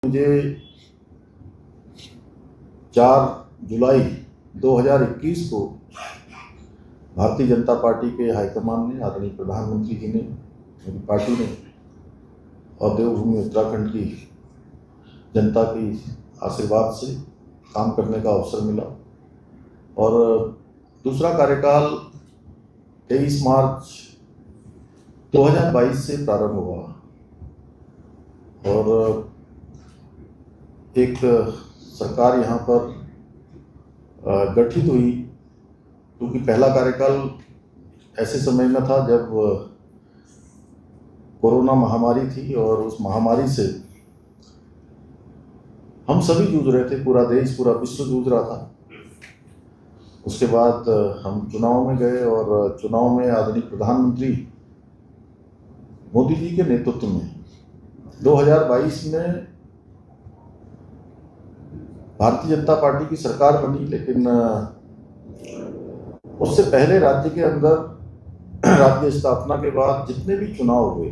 मुझे 4 जुलाई 2021 को भारतीय जनता पार्टी के हाईकमान ने, आदरणीय प्रधानमंत्री जी ने, मेरी पार्टी ने और देवभूमि उत्तराखंड की जनता की आशीर्वाद से काम करने का अवसर मिला और दूसरा कार्यकाल 23 मार्च 2022 से प्रारंभ हुआ और एक सरकार यहाँ पर गठित हुई, क्योंकि पहला कार्यकाल ऐसे समय में था जब कोरोना महामारी थी और उस महामारी से हम सभी जूझ रहे थे, पूरा देश, पूरा विश्व जूझ रहा था। उसके बाद हम चुनाव में गए और चुनाव में आदरणीय प्रधानमंत्री मोदी जी के नेतृत्व में 2022 में भारतीय जनता पार्टी की सरकार बनी, लेकिन उससे पहले राज्य के अंदर राज्य स्थापना के बाद जितने भी चुनाव हुए,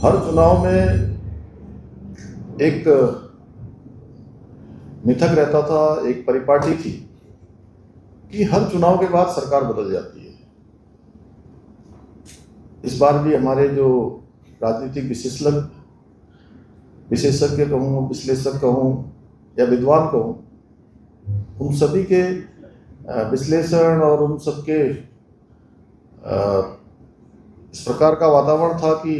हर चुनाव में एक मिथक रहता था, एक परिपाटी थी कि हर चुनाव के बाद सरकार बदल जाती है। इस बार भी हमारे जो राजनीतिक विशेषज्ञ कहूँ, विश्लेषक कहूँ या विद्वान कहूँ, उन सभी के विश्लेषण और उन सबके इस प्रकार का वातावरण था कि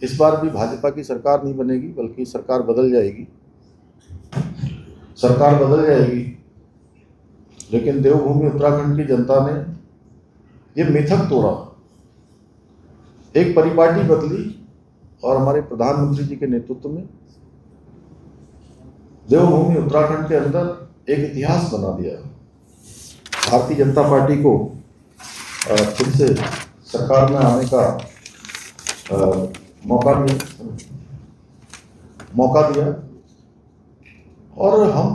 इस बार भी भाजपा की सरकार नहीं बनेगी, बल्कि सरकार बदल जाएगी, सरकार बदल जाएगी। लेकिन देवभूमि उत्तराखंड की जनता ने ये मिथक तोड़ा, एक परिपाटी बदली और हमारे प्रधानमंत्री जी के नेतृत्व में देवभूमि उत्तराखंड के अंदर एक इतिहास बना दिया। भारतीय जनता पार्टी को फिर से सरकार में आने का मौका दिया और हम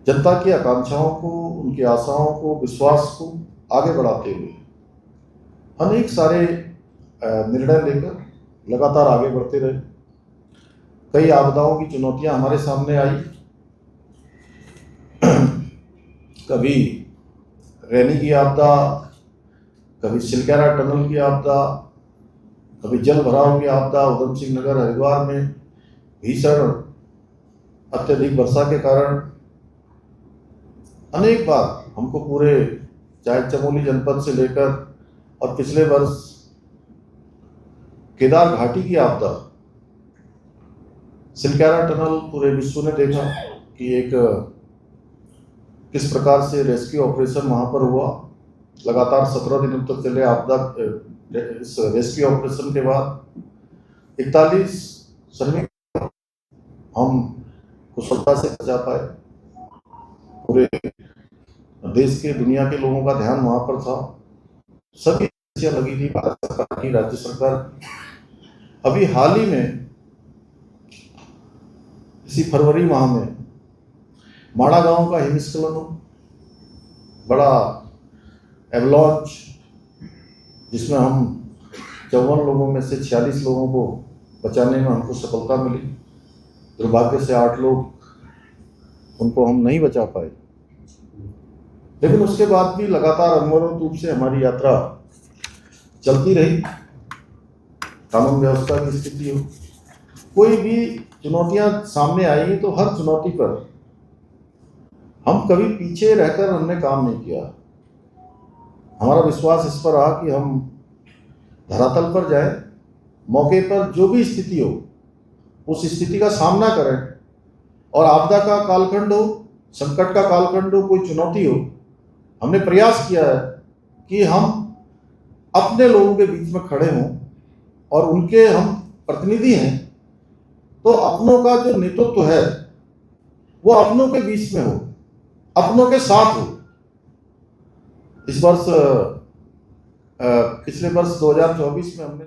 जनता की आकांक्षाओं को, उनकी आशाओं को, विश्वास को आगे बढ़ाते हुए अनेक सारे निर्णय लेकर लगातार आगे बढ़ते रहे। कई आपदाओं की चुनौतियां हमारे सामने आई, कभी रैनी की आपदा, कभी सिलक्यारा टनल की आपदा, कभी जल भराव की आपदा। उधम सिंह नगर हरिद्वार में भीषण अत्यधिक वर्षा के कारण अनेक बार हमको पूरे, चाहे चमोली जनपद से लेकर और पिछले वर्ष केदार घाटी की आपदा, सिलक्यारा टनल, पूरे विश्व ने देखा कि एक किस प्रकार से रेस्क्यू ऑपरेशन वहां पर हुआ। लगातार 17 दिनों तक चले आपदा। इस रेस्क्यू ऑपरेशन के बाद 41 श्रमिक हम कुशलता से बचा पाए। पूरे देश के, दुनिया के लोगों का ध्यान वहां पर था, सभी लगी थी, भारत सरकार की, राज्य सरकार। अभी हाल ही में इसी फरवरी माह में माड़ा गांव का हिमस्खलन, बड़ा एवलॉन्च, जिसमें हम 54 लोगों में से 46 लोगों को बचाने में हमको सफलता मिली। दुर्भाग्य से 8 लोग, उनको हम नहीं बचा पाए, लेकिन उसके बाद भी लगातार अनवरत रूप से हमारी यात्रा चलती रही। कानून व्यवस्था की स्थिति हो, कोई भी चुनौतियां सामने आई तो हर चुनौती पर हम कभी पीछे रहकर हमने काम नहीं किया। हमारा विश्वास इस पर रहा कि हम धरातल पर जाएं, मौके पर जो भी स्थिति हो उस स्थिति का सामना करें, और आपदा का कालखंड हो, संकट का कालखंड हो, कोई चुनौती हो, हमने प्रयास किया है कि हम अपने लोगों के बीच में खड़े हों और उनके हम प्रतिनिधि हैं, तो अपनों का जो नेतृत्व है वो अपनों के बीच में हो, अपनों के साथ हो। इस वर्ष, पिछले वर्ष 2024 में हमने